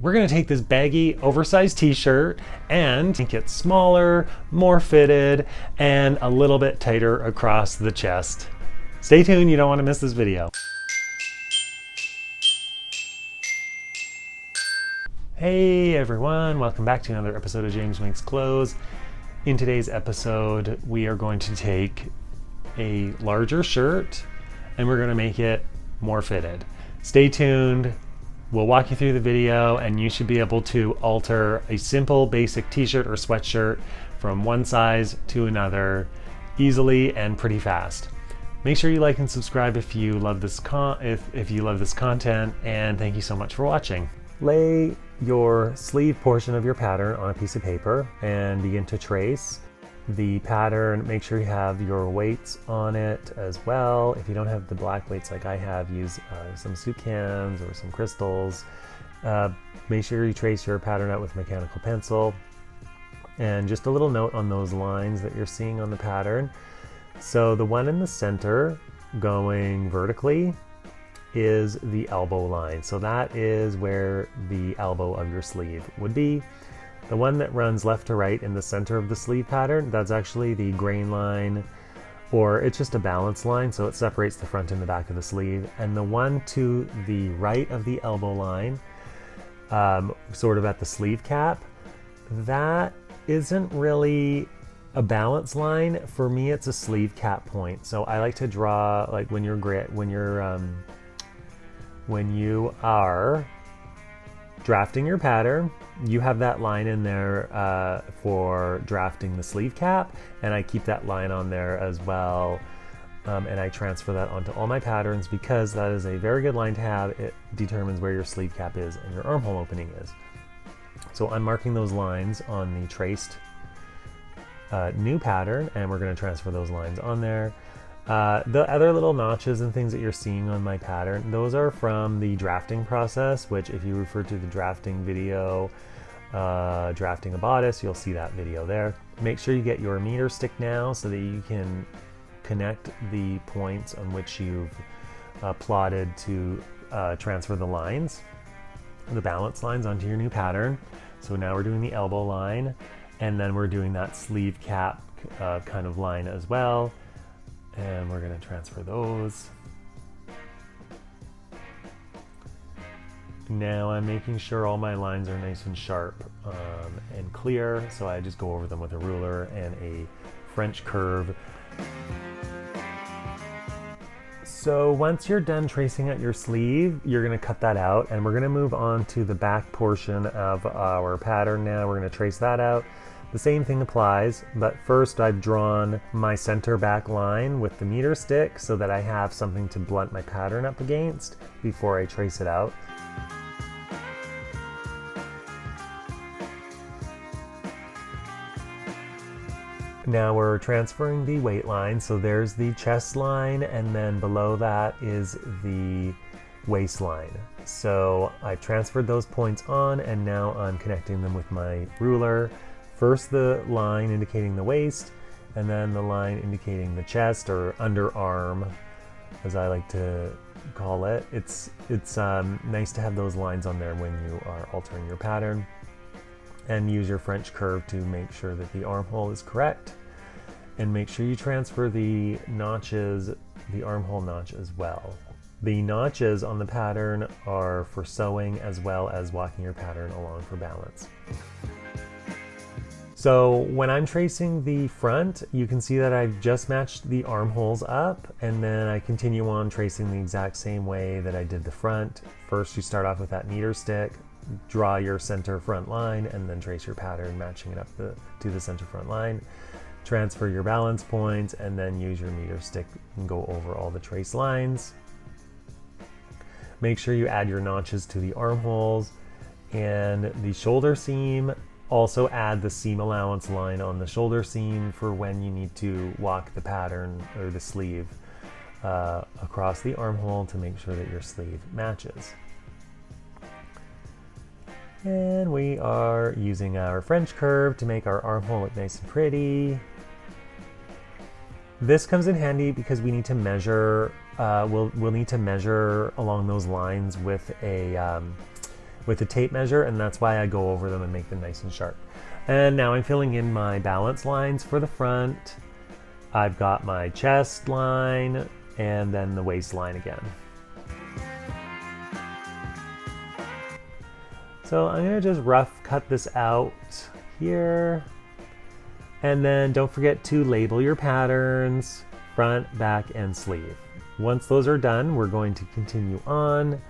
we're gonna take this baggy, oversized t-shirt and make it smaller, more fitted, and a little bit tighter across the chest. Stay tuned, you don't wanna miss this video. Hey everyone, welcome back to another episode of James Makes Clothes. In today's episode, we are going to take a larger shirt and we're gonna make it more fitted. Stay tuned. We'll walk you through the video and you should be able to alter a simple basic t-shirt or sweatshirt from one size to another easily and pretty fast. Make sure you like and subscribe if you love this if you love this content, and thank you so much for watching. Lay your sleeve portion of your pattern on a piece of paper and begin to trace the pattern. Make sure you have your weights on it as well. If you don't have the black weights like I have, use some soup cans or some crystals. Make sure you trace your pattern out with a mechanical pencil. And just a little note on those lines that you're seeing on the pattern. So the one in the center going vertically is the elbow line. So that is where the elbow of your sleeve would be. The one that runs left to right in the center of the sleeve pattern, that's actually the grain line, or it's just a balance line, so it separates the front and the back of the sleeve. And the one to the right of the elbow line, sort of at the sleeve cap, that isn't really a balance line. For me, it's a sleeve cap point. So I like to draw, like when you are drafting your pattern, you have that line in there for drafting the sleeve cap, and I keep that line on there as well, and I transfer that onto all my patterns because that is a very good line to have. It determines where your sleeve cap is and your armhole opening is. So I'm marking those lines on the traced new pattern, and we're going to transfer those lines on there. The other little notches and things that you're seeing on my pattern, those are from the drafting process, which if you refer to the drafting video, drafting a bodice, you'll see that video there. Make sure you get your meter stick now so that you can connect the points on which you've plotted to transfer the lines, the balance lines onto your new pattern. So now we're doing the elbow line, and then we're doing that sleeve cap kind of line as well. And we're going to transfer those. Now I'm making sure all my lines are nice and sharp and clear, so I just go over them with a ruler and a French curve. So once you're done tracing out your sleeve, you're going to cut that out, and we're going to move on to the back portion of our pattern now. We're going to trace that out. The same thing applies, but first I've drawn my center back line with the meter stick so that I have something to blunt my pattern up against before I trace it out. Now we're transferring the weight line, so there's the chest line, and then below that is the waistline. So I've transferred those points on, and now I'm connecting them with my ruler. First the line indicating the waist, and then the line indicating the chest, or underarm, as I like to call it. It's nice to have those lines on there when you are altering your pattern. And use your French curve to make sure that the armhole is correct. And make sure you transfer the notches, the armhole notch as well. The notches on the pattern are for sewing as well as walking your pattern along for balance. So when I'm tracing the front, you can see that I've just matched the armholes up, and then I continue on tracing the exact same way that I did the front. First, you start off with that meter stick, draw your center front line, and then trace your pattern, matching it up to the center front line. Transfer your balance points, and then use your meter stick and go over all the trace lines. Make sure you add your notches to the armholes and the shoulder seam. Also add the seam allowance line on the shoulder seam for when you need to walk the pattern or the sleeve across the armhole to make sure that your sleeve matches. And we are using our French curve to make our armhole look nice and pretty. This comes in handy because we need to measure, we'll need to measure along those lines with a with a tape measure, and that's why I go over them and make them nice and sharp. And now I'm filling in my balance lines for the front. I've got my chest line and then the waistline again. So I'm gonna just rough cut this out here. And then don't forget to label your patterns, front, back, and sleeve. Once those are done, we're going to continue on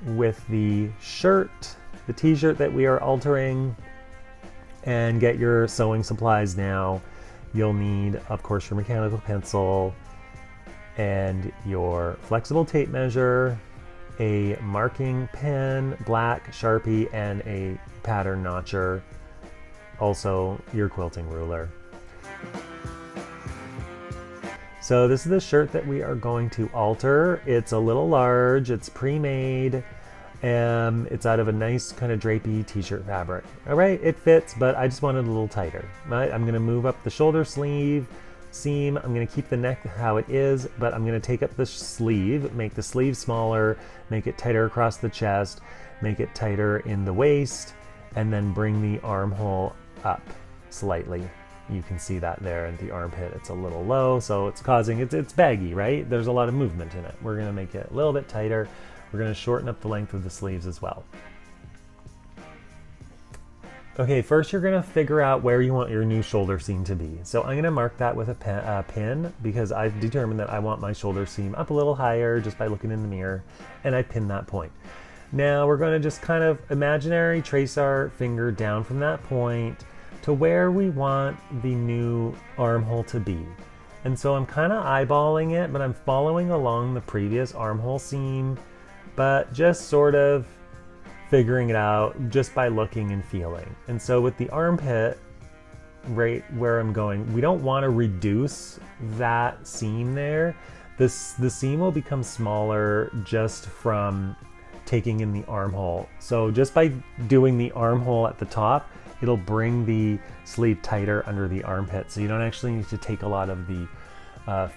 with the shirt, the t-shirt that we are altering, and get your sewing supplies now. You'll need, of course, your mechanical pencil and your flexible tape measure, a marking pen, black Sharpie, and a pattern notcher. Also, your quilting ruler. So this is the shirt that we are going to alter. It's a little large, it's pre-made, and it's out of a nice kind of drapey t-shirt fabric. All right, it fits, but I just want it a little tighter. Right? I'm gonna move up the shoulder sleeve seam. I'm gonna keep the neck how it is, but I'm gonna take up the sleeve, make the sleeve smaller, make it tighter across the chest, make it tighter in the waist, and then bring the armhole up slightly. You can see that there at the armpit, it's a little low, so it's causing, it's baggy, right? There's a lot of movement in it. We're gonna make it a little bit tighter. We're gonna shorten up the length of the sleeves as well. Okay, first you're gonna figure out where you want your new shoulder seam to be. So I'm gonna mark that with a pin because I've determined that I want my shoulder seam up a little higher just by looking in the mirror, and I pin that point. Now we're gonna just kind of imaginary trace our finger down from that point to where we want the new armhole to be. And so I'm kind of eyeballing it, but I'm following along the previous armhole seam, but just sort of figuring it out just by looking and feeling. And so with the armpit, right where I'm going, we don't want to reduce that seam there. The seam will become smaller just from taking in the armhole. So just by doing the armhole at the top, it'll bring the sleeve tighter under the armpit. So you don't actually need to take a lot of the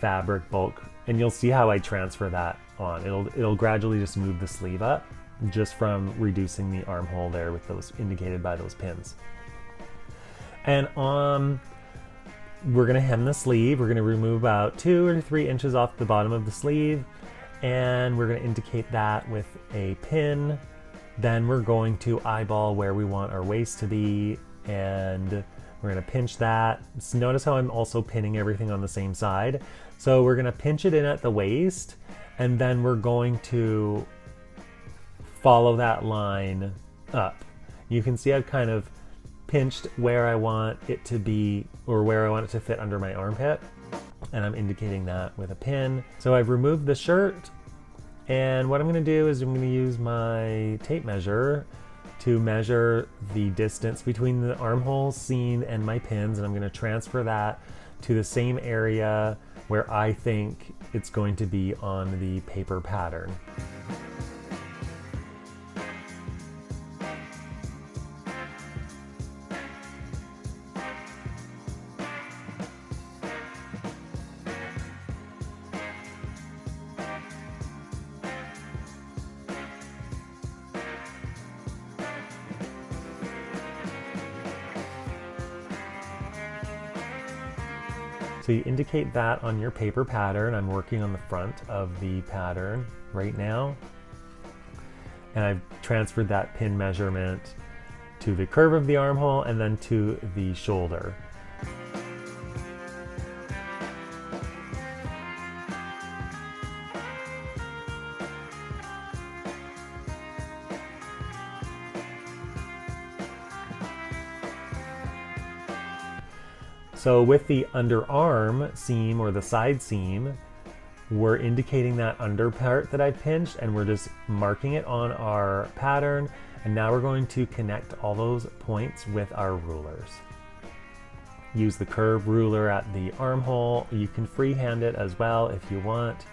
fabric bulk. And you'll see how I transfer that on. It'll gradually just move the sleeve up just from reducing the armhole there with those indicated by those pins. And we're gonna hem the sleeve. We're gonna remove about 2 or 3 inches off the bottom of the sleeve, and we're gonna indicate that with a pin. Then we're going to eyeball where we want our waist to be, and we're gonna pinch that. So notice how I'm also pinning everything on the same side. So we're gonna pinch it in at the waist, and then we're going to follow that line up. You can see I've kind of pinched where I want it to be, or where I want it to fit under my armpit, and I'm indicating that with a pin. So I've removed the shirt, and what I'm gonna do is I'm gonna use my tape measure to measure the distance between the armhole seam and my pins, and I'm gonna transfer that to the same area where I think it's going to be on the paper pattern. So you indicate that on your paper pattern. I'm working on the front of the pattern right now. And I've transferred that pin measurement to the curve of the armhole and then to the shoulder. So with the underarm seam or the side seam, we're indicating that under part that I've pinched, and we're just marking it on our pattern. And now we're going to connect all those points with our rulers. Use the curve ruler at the armhole. You can freehand it as well if you want.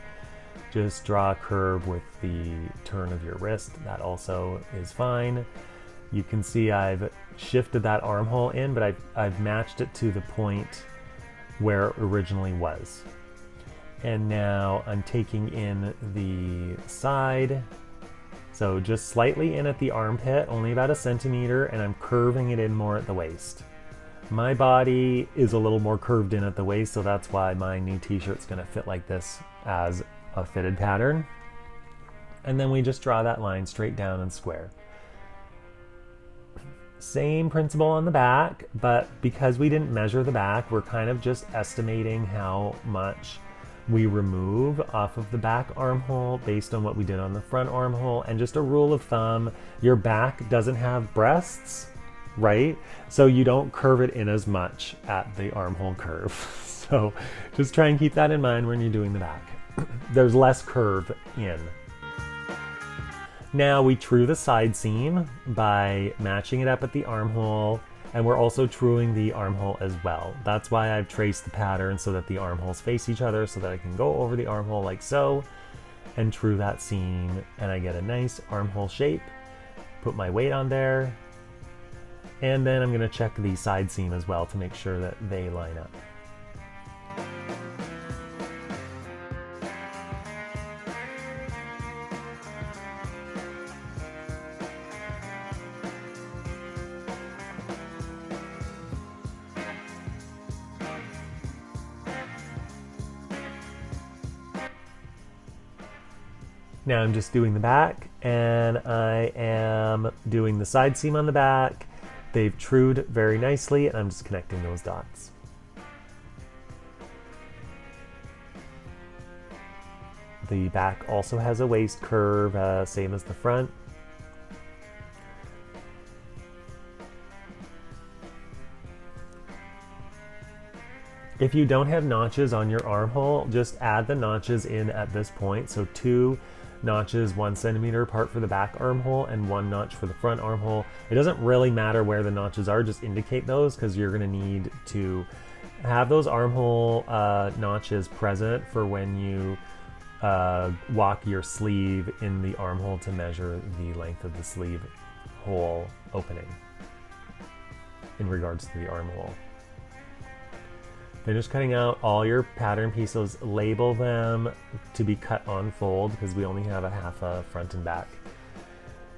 Just draw a curve with the turn of your wrist. That also is fine. You can see I've shifted that armhole in, but I've matched it to the point where it originally was. And now I'm taking in the side So just slightly in at the armpit, only about 1 centimeter, and I'm curving it in more at the waist. My body is a little more curved in at the waist, so that's why my new t-shirt's gonna fit like this as a fitted pattern. And then we just draw that line straight down and square. Same principle on the back, but because we didn't measure the back, we're kind of just estimating how much we remove off of the back armhole based on what we did on the front armhole. And just a rule of thumb, your back doesn't have breasts, right? So you don't curve it in as much at the armhole curve. So just try and keep that in mind when you're doing the back. There's less curve in. Now we true the side seam by matching it up at the armhole, and we're also truing the armhole as well. That's why I've traced the pattern so that the armholes face each other, so that I can go over the armhole like so and true that seam, and I get a nice armhole shape. Put my weight on there, and then I'm going to check the side seam as well to make sure that they line up. Now I'm just doing the back, and I am doing the side seam on the back. They've trued very nicely, and I'm just connecting those dots. The back also has a waist curve, same as the front. If you don't have notches on your armhole, just add the notches in at this point. So 2 notches 1 centimeter apart for the back armhole and 1 notch for the front armhole. It doesn't really matter where the notches are, just indicate those, because you're going to need to have those armhole notches present for when you walk your sleeve in the armhole to measure the length of the sleeve hole opening in regards to the armhole. Then just cutting out all your pattern pieces, label them to be cut on fold because we only have a half a front and back.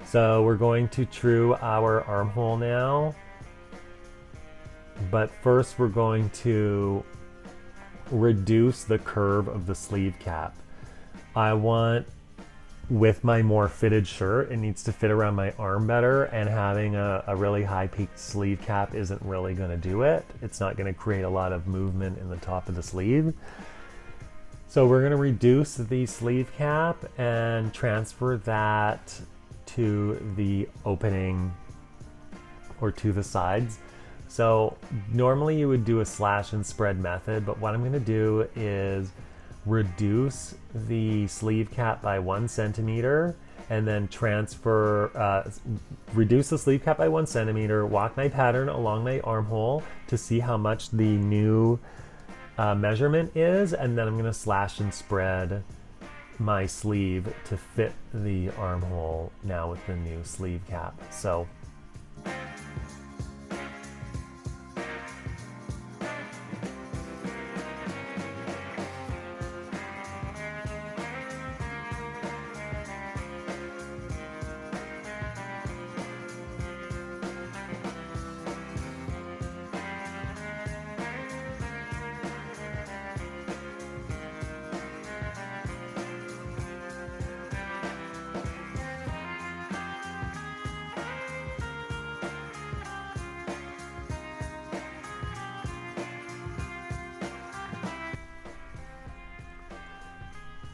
So we're going to true our armhole now, but first we're going to reduce the curve of the sleeve cap. I want, with my more fitted shirt, it needs to fit around my arm better, and having a really high peaked sleeve cap isn't really going to do it. It's not going to create a lot of movement in the top of the sleeve. So we're going to reduce the sleeve cap and transfer that to the opening or to the sides. So normally you would do a slash and spread method, but what I'm going to do is reduce the sleeve cap by 1 centimeter and then reduce the sleeve cap by 1 centimeter, walk my pattern along my armhole to see how much the new measurement is, and then I'm going to slash and spread my sleeve to fit the armhole now with the new sleeve cap. So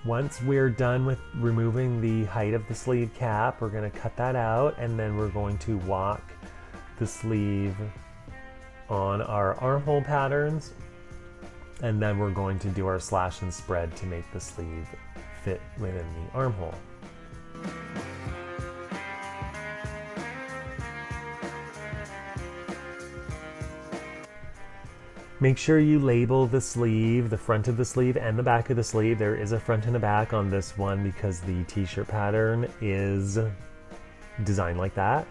once we're done with removing the height of the sleeve cap, we're going to cut that out, and then we're going to walk the sleeve on our armhole patterns, and then we're going to do our slash and spread to make the sleeve fit within the armhole. Make sure you label the sleeve, the front of the sleeve and the back of the sleeve. There is a front and a back on this one because the t-shirt pattern is designed like that.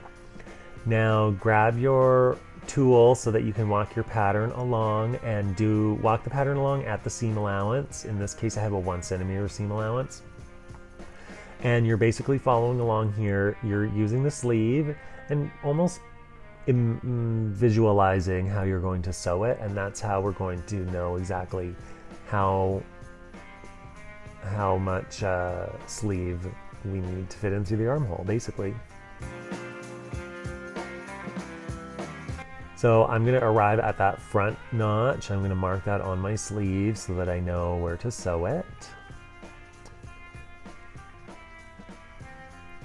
Now grab your tool so that you can walk your pattern along and walk the pattern along at the seam allowance. In this case, I have a 1 centimeter seam allowance. And you're basically following along here. You're using the sleeve and almost visualizing how you're going to sew it, and that's how we're going to know exactly how much sleeve we need to fit into the armhole, basically. So I'm going to arrive at that front notch. I'm going to mark that on my sleeve so that I know where to sew it.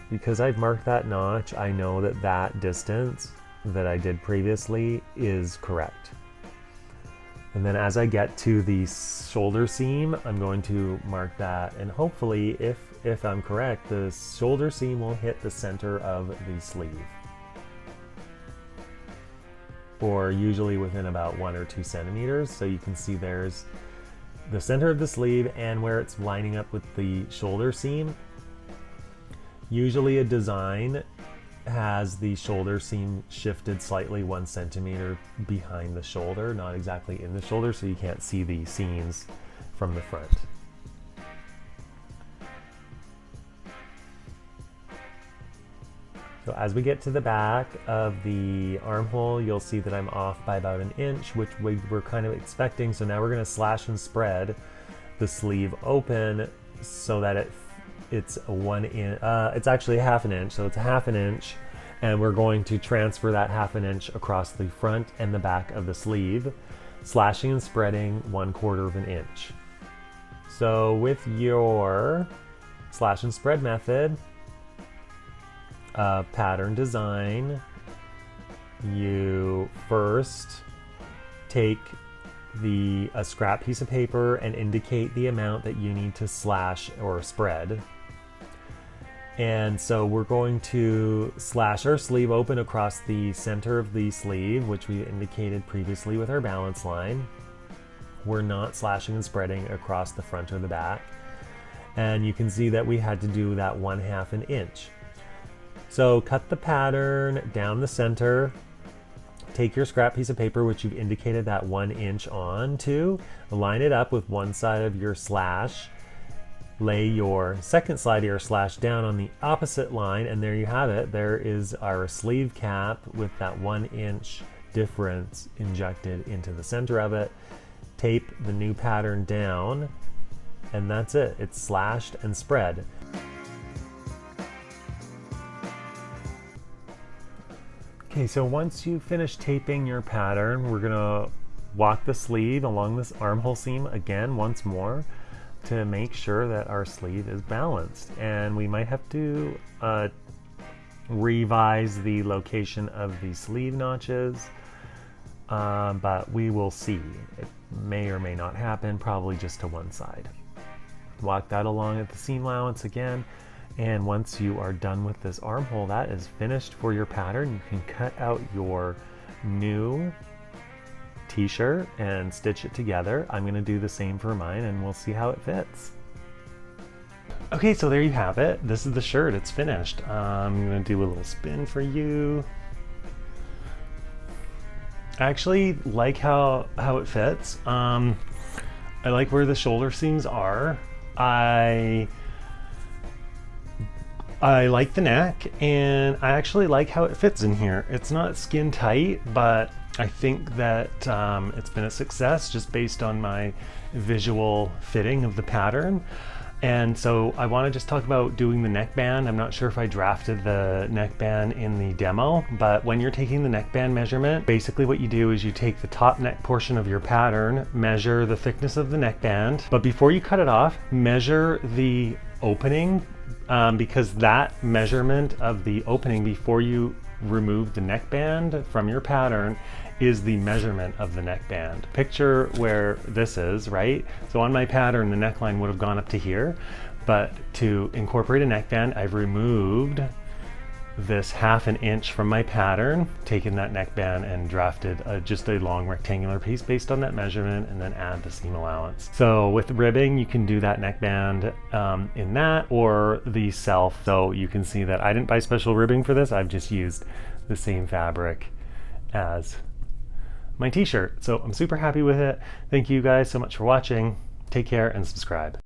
Because I've marked that notch, I know that that distance that I did previously is correct. And then as I get to the shoulder seam, I'm going to mark that, and hopefully, if I'm correct, the shoulder seam will hit the center of the sleeve, or usually within about 1 or 2 centimeters. So you can see there's the center of the sleeve and where it's lining up with the shoulder seam. Usually a design has the shoulder seam shifted slightly 1 centimeter behind the shoulder, not exactly in the shoulder, so you can't see the seams from the front. So as we get to the back of the armhole, you'll see that I'm off by about 1 inch, which we were kind of expecting. So now we're going to slash and spread the sleeve open so that it's a 1 inch, it's actually 1/2 inch, so it's 1/2 inch, and we're going to transfer that 1/2 inch across the front and the back of the sleeve, slashing and spreading 1/4 inch. So with your slash and spread method of pattern design, you first take a scrap piece of paper and indicate the amount that you need to slash or spread. And so we're going to slash our sleeve open across the center of the sleeve, which we indicated previously with our balance line. We're not slashing and spreading across the front or the back. And you can see that we had to do that 1/2 inch. So cut the pattern down the center, take your scrap piece of paper, which you've indicated that 1 inch on to, line it up with one side of your slash, lay your second side of your slash down on the opposite line, and there you have it. There is our sleeve cap with that 1 inch difference injected into the center of it. Tape the new pattern down, and that's it. It's slashed and spread. Okay, so once you finish taping your pattern, we're gonna walk the sleeve along this armhole seam again once more to make sure that our sleeve is balanced. And we might have to revise the location of the sleeve notches, but we will see. It may or may not happen, probably just to one side. Walk that along at the seam allowance again. And once you are done with this armhole, that is finished for your pattern. You can cut out your new t-shirt and stitch it together. I'm gonna do the same for mine, and we'll see how it fits. Okay, so there you have it. This is the shirt, it's finished. I'm gonna do a little spin for you. I actually like how it fits. I like where the shoulder seams are. I like the neck, and I actually like how it fits in here. It's not skin tight, but I think that it's been a success just based on my visual fitting of the pattern. And so I want to just talk about doing the neckband. I'm not sure if I drafted the neckband in the demo, but when you're taking the neckband measurement, basically what you do is you take the top neck portion of your pattern, measure the thickness of the neckband, but before you cut it off, measure the opening, because that measurement of the opening before you remove the neckband from your pattern is the measurement of the neckband. Picture where this is, right? So on my pattern, the neckline would have gone up to here, but to incorporate a neckband, I've removed this 1/2 inch from my pattern, taken that neckband and drafted just a long rectangular piece based on that measurement, and then add the seam allowance. So with ribbing, you can do that neckband in that or the self. So you can see that I didn't buy special ribbing for this. I've just used the same fabric as my t-shirt. So I'm super happy with it. Thank you guys so much for watching. Take care and subscribe.